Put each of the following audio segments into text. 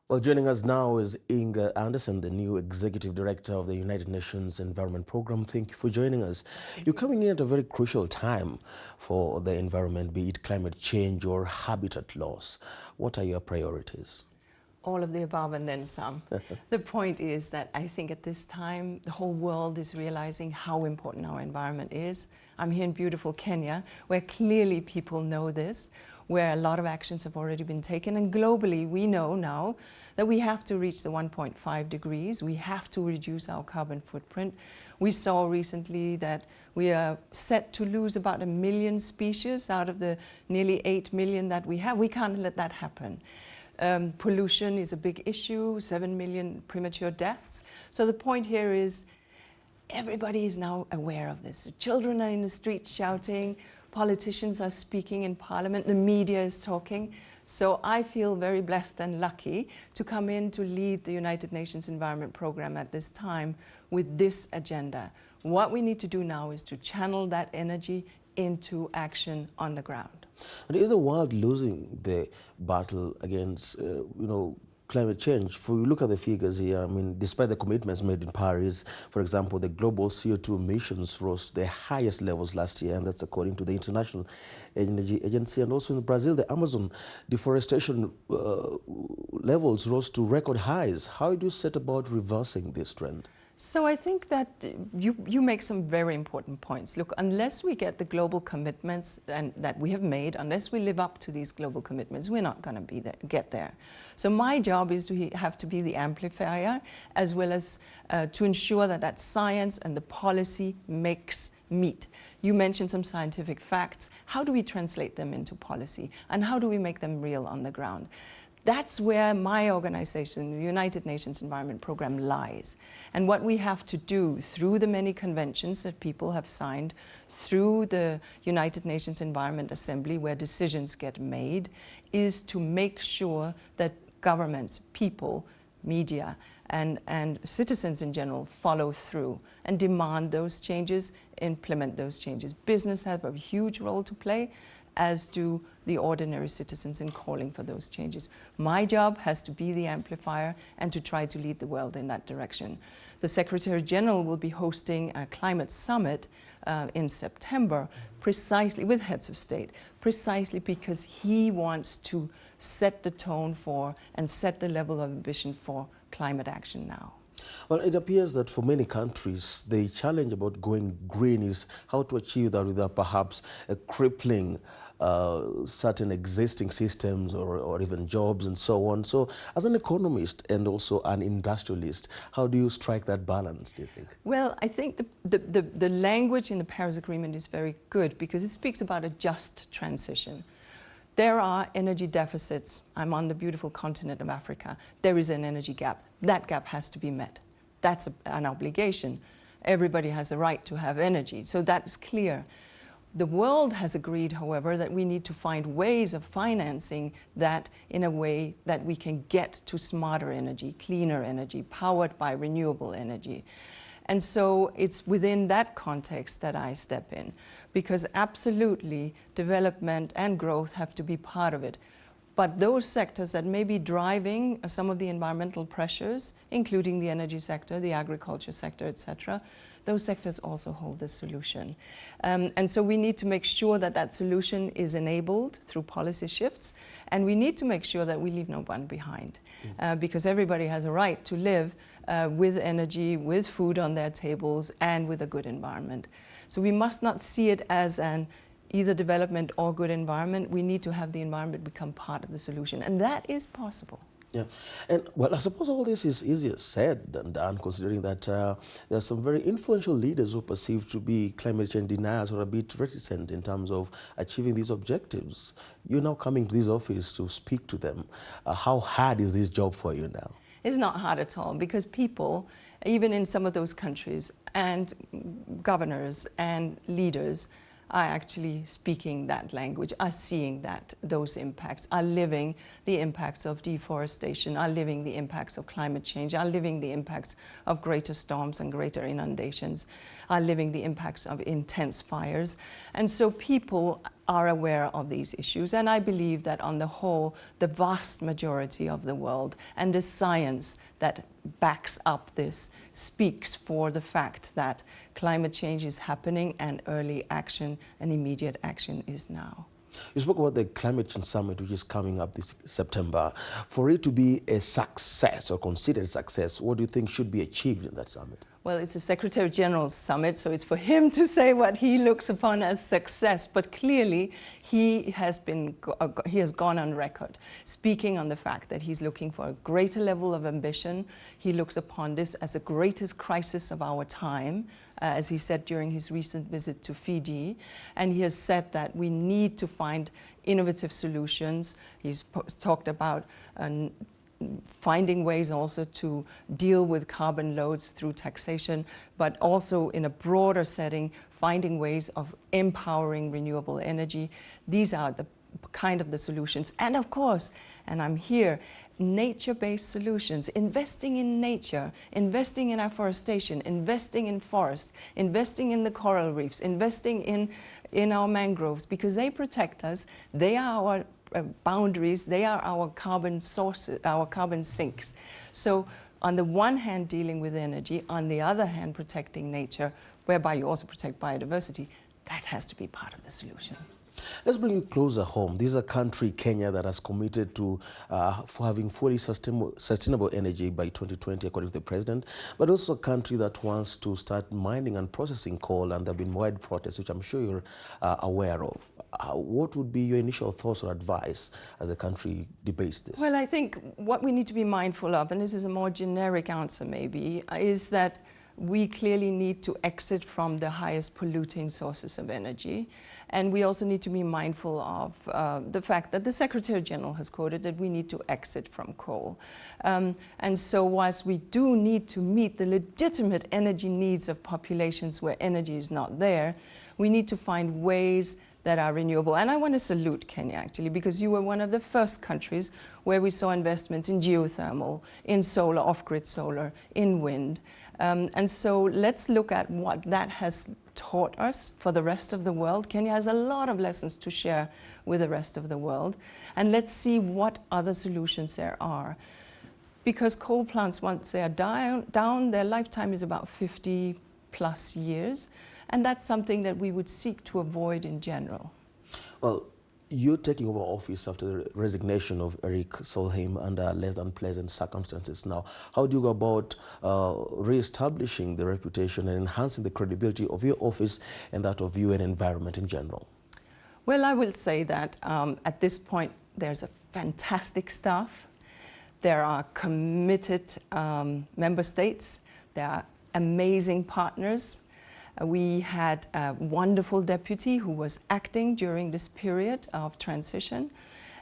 Well, joining us now is Andersen, the new Executive Director of the United Nations Environment Programme. Thank you for joining us. You're coming in at a very crucial time for the environment, be it climate change or habitat loss. What are your priorities? All of the above and then some. The point is that I think at this time, the whole world is realizing how important our environment is. I'm here in beautiful Kenya, where clearly people know this, where a lot of actions have already been taken. And globally, we know now that we have to reach the 1.5 degrees. We have to reduce our carbon footprint. We saw recently that we are set to lose about 1 million species out of the nearly 8 million that we have. We can't let that happen. Pollution is a big issue, 7 million premature deaths. So the point here is everybody is now aware of this. The children are in the streets shouting, politicians are speaking in parliament, the media is talking. So I feel very blessed and lucky to come in to lead the United Nations Environment Programme at this time with this agenda. What we need to do now is to channel that energy into action on the ground. And is the world losing the battle against, climate change? If we look at the figures here, I mean, despite the commitments made in Paris, for example, the global CO2 emissions rose to their highest levels last year, and that's according to the International Energy Agency. And also in Brazil, the Amazon deforestation levels rose to record highs. How do you set about reversing this trend? So I think that you make some very important points. Look, unless we get the global commitments that we have made, unless we live up to these global commitments, we're not going to get there. So my job is to have to be the amplifier, as well as to ensure that science and the policy meet. You mentioned some scientific facts. How do we translate them into policy? And how do we make them real on the ground? That's where my organization, the United Nations Environment Programme, lies. And what we have to do through the many conventions that people have signed, through the United Nations Environment Assembly, where decisions get made, is to make sure that governments, people, media, and citizens in general follow through and demand those changes, implement those changes. Business has a huge role to play, as do the ordinary citizens in calling for those changes. My job has to be the amplifier and to try to lead the world in that direction. The Secretary General will be hosting a climate summit in September, precisely with heads of state, precisely because he wants to set the tone for and set the level of ambition for climate action now. Well, it appears that for many countries, the challenge about going green is how to achieve that without perhaps a crippling certain existing systems or even jobs and so on. So as an economist and also an industrialist, how do you strike that balance, do you think? Well, I think the language in the Paris Agreement is very good because it speaks about a just transition. There are energy deficits. I'm on the beautiful continent of Africa. There is an energy gap. That gap has to be met. That's an obligation. Everybody has a right to have energy, so that's clear. The world has agreed, however, that we need to find ways of financing that in a way that we can get to smarter energy, cleaner energy, powered by renewable energy. And so it's within that context that I step in, because absolutely development and growth have to be part of it. But those sectors that may be driving some of the environmental pressures, including the energy sector, the agriculture sector, etc., those sectors also hold the solution. And so we need to make sure that solution is enabled through policy shifts, and we need to make sure that we leave no one behind, because everybody has a right to live with energy, with food on their tables, and with a good environment. So we must not see it as an either development or good environment. We need to have the environment become part of the solution, and that is possible. Yeah, and well, I suppose all this is easier said than done, considering that there are some very influential leaders who are perceived to be climate change deniers or a bit reticent in terms of achieving these objectives. You're now coming to this office to speak to them. How hard is this job for you now? It's not hard at all, because people, even in some of those countries, and governors and leaders, are actually speaking that language, are seeing those impacts, are living the impacts of deforestation, are living the impacts of climate change, are living the impacts of greater storms and greater inundations, are living the impacts of intense fires. And so people are aware of these issues. And I believe that on the whole, the vast majority of the world and the science that backs up this speaks for the fact that climate change is happening and early action and immediate action is now. You spoke about the Climate Change Summit, which is coming up this September. For it to be a success or considered a success, what do you think should be achieved in that summit? Well, it's a Secretary General's summit, so it's for him to say what he looks upon as success. But clearly, he has gone on record speaking on the fact that he's looking for a greater level of ambition. He looks upon this as the greatest crisis of our time, as he said during his recent visit to Fiji. And he has said that we need to find innovative solutions. He's talked about finding ways also to deal with carbon loads through taxation, but also in a broader setting, finding ways of empowering renewable energy. These are the kind of the solutions. And of course, and I'm here, nature-based solutions, investing in nature, investing in afforestation, investing in forest, investing in the coral reefs, investing in our mangroves, because they protect us. They are our boundaries, they are our carbon sources, our carbon sinks. So on the one hand dealing with energy, on the other hand protecting nature, whereby you also protect biodiversity, that has to be part of the solution. Let's bring it closer home. This is a country, Kenya, that has committed to for having fully sustainable energy by 2020, according to the president, but also a country that wants to start mining and processing coal, and there have been wide protests, which I'm sure you're aware of. What would be your initial thoughts or advice as the country debates this? Well, I think what we need to be mindful of, and this is a more generic answer maybe, is that we clearly need to exit from the highest polluting sources of energy. And we also need to be mindful of the fact that the Secretary General has quoted that we need to exit from coal. And so whilst we do need to meet the legitimate energy needs of populations where energy is not there, we need to find ways that are renewable. And I want to salute Kenya, actually, because you were one of the first countries where we saw investments in geothermal, in solar, off-grid solar, in wind. And so let's look at what that has taught us for the rest of the world. Kenya has a lot of lessons to share with the rest of the world. And let's see what other solutions there are. Because coal plants, once they are down, their lifetime is about 50 plus years. And that's something that we would seek to avoid in general. Well, you're taking over office after the resignation of Eric Solheim under less than pleasant circumstances. Now, how do you go about re-establishing the reputation and enhancing the credibility of your office and that of UN environment in general? Well, I will say that at this point, there's a fantastic staff. There are committed member states. There are amazing partners. We had a wonderful deputy who was acting during this period of transition.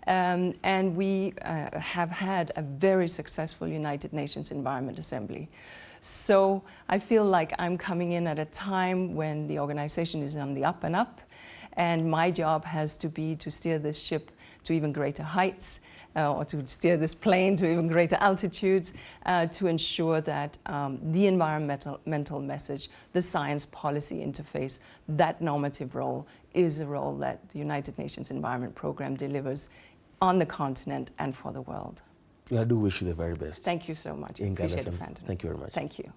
And we have had a very successful United Nations Environment Assembly. So I feel like I'm coming in at a time when the organization is on the up and up. And my job has to be to steer this ship to even greater heights, or to steer this plane to even greater altitudes, to ensure that the environmental message, the science policy interface, that normative role is a role that the United Nations Environment Programme delivers on the continent and for the world. I do wish you the very best. Thank you so much. In Appreciate Andersen. it, Phantom. Thank you very much. Thank you.